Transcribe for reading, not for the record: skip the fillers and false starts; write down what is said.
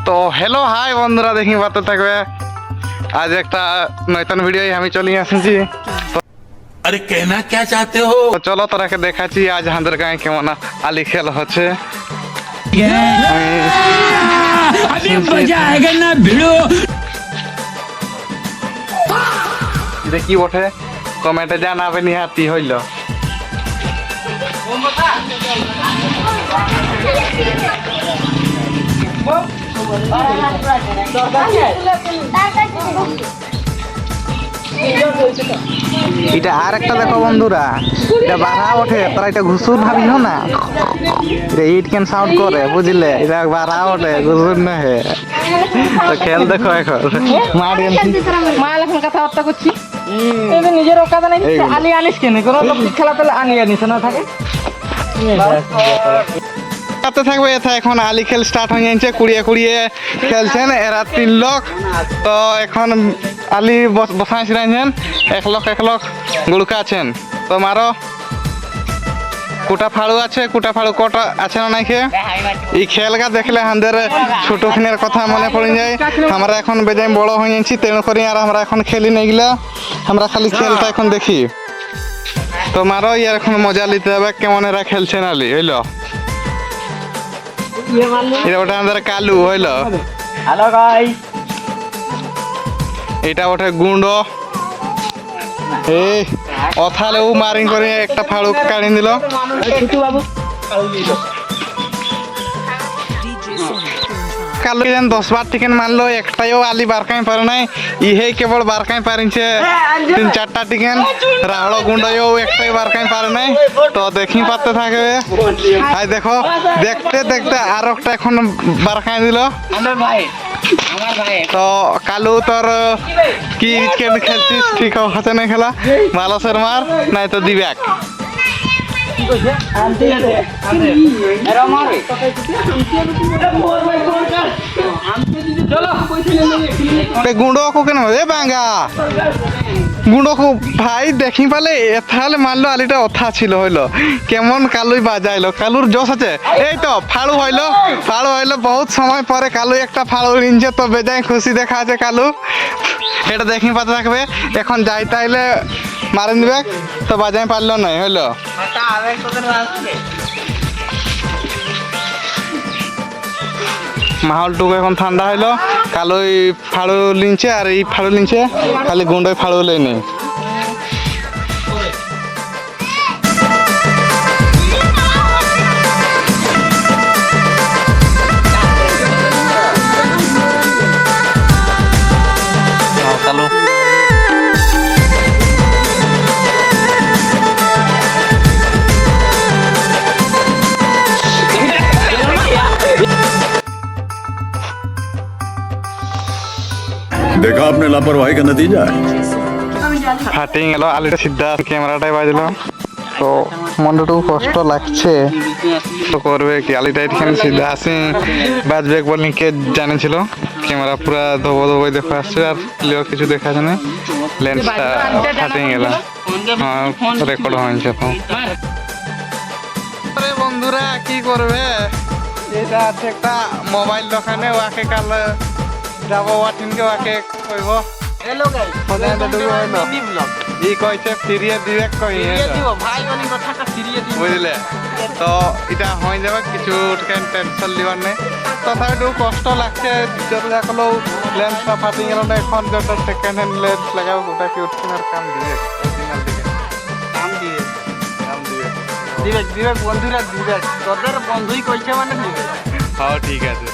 তো hello hi বন্ধুরা, দেখি পাতে থাকবে আজ একটা নতুন ভিডিও আমি চলে আসছি। अरे कहना क्या चाहते हो? তো চলো তোরাকে দেখাচ্ছি আজ আমাদের গায়ে কেমন আলি খেল হচ্ছে। अभी मजा आएगा ना भिड़ो। দেখি ওঠে কমেন্টে জানাবে নিহাতি হইল। এটা আর একটা দেখো বন্ধুরা, এটা বাড়া ওঠে, তোরা এটা ঘুষুর ভাবিও না, এটা ইট ক্যান সাউন্ড করে বুঝলে, এটা বাড়া ওঠে ঘুষুর না হে। তো খেল দেখো এখন মার মাল এখন কথাবার্তা করছি, এই যে নিজের অকাদা নাই আনি আনিস কেন, কোনো লোক খেলা পেলে আনিস না থাকে থাকবে। এথা এখন আলি খেল স্টার্ট হয়ে যাচ্ছে, কুড়িয়ে কুড়িয়ে খেলছেন এরা 3 লোক। তো এখন আলি বসাইছিলেন 1 লোক গুড়কা আছেন। তো মারো কুটা ফাড়ু আছে, কুটা ফাড়ু কটা আছে না নাই খেয়ে এই খেলগা দেখলে আমাদের ছোটখানের কথা মনে পড়ে যায়। আমরা এখন বেজায় বড় হয়ে যাচ্ছি, তেমন করি আর আমরা এখন খেলি না এগুলা, আমরা খালি খেলটা এখন দেখি। তো মারো ইয়ার এখন মজা নিতে হবে কেমন এরা খেলছেন আলি হইলো। এটা ওটা আমাদের কালু হইলো। হ্যালো গাইস, এটা ওঠে গুন্ড। এই অথালে ও মারিং করে একটা ফাড়ুক কাড়ি দিল। ছুটু বাবু কালু 10 বার টিকেন মারলো, একটাইও আলি বারকাই পারে নাই, ইহে কেবল বারকাই পারিছে 3-4টা টিকেন। রাহড় গুন্ডও একটাই বারকাই পারে নাই। তো দেখি পাতে থাকবে। আই দেখো দেখতে দেখতে আর একটা এখন বারকাই দিল। আমার ভাই, আমার ভাই তো কালু তোর কি কেমন খেলছিস, ঠিক হচ্ছে না খেলা? ভালো সের মার নাই তো দিব্যাক গুঁড়ো কেন এ বাঙ্গা গুঁড়ো ভাই দেখি পালে এথালে মারলো আলিটা অথা ছিল হইলো কেমন কালুই বাজাইলো। কালুর জোশ আছে। এই তো ফাড়ু হইলো বহুত সময় পরে কালু একটা ফাড়ু নিনছে, তো বেজায় খুশি দেখা আছে কালু। এটা দেখি পাতে থাকবে। এখন যাই তাইলে মারেন দিবে, তো বাজাই পারলো নাই হইলো। মাহলটুকু এখন ঠান্ডা হইলো, কালোই ফাড়ু লিনছে আর এই ফাড়ু লিনছে, খালি গুন্ডই ফাড়ু লেনি। কালু देखा आपने लापरवाही का नतीजा है। ফাটিং গেল, আলিটা সিদ্ধা ক্যামেরাটাই বাজলো। তো মনটুকু কষ্ট লাগছে, তো করবে কি, আলিটা এখানে সিদ্ধা আসি বাজবে বলনি কে জানেছিল। ক্যামেরা পুরা ধোবো ধোবো দেখে আসছে, আর ক্লিয়ার কিছু দেখা যায় না, লেন্সটা ফাটিং গেল। হ্যাঁ রেকর্ড হয়েছে। তো বন্ধুরা কি করবে, এটা আছে একটা মোবাইল দোকানে, ওয়াকে কাল যাবো, ওয়াটিনকে ওয়াকে কইব হ্যালো গাইস, ই কইছে ফিরিয়ে দিবে কই দিব ভাই বলি কথাটা ফিরিয়ে দিব বুঝলে। তো এটা হয়ে যাবে, কিছু টেনশন লিবার নেই। তথাপি একটু কষ্ট লাগছে, যত দেখলো লেন্সটা ফাটি গেল না। এখন যেটা সেকেন্ড হ্যান্ড লেন্স লাগাবো, ওটা কি উঠছিনার কাম দিবে, অরিজিনাল দিবে কাম দিয়ে কাম দিবে। দিবে বন্ধুরা দিবে, তোদের বন্ধুই কইছে মানে দিবে। হ্যাঁ ঠিক আছে।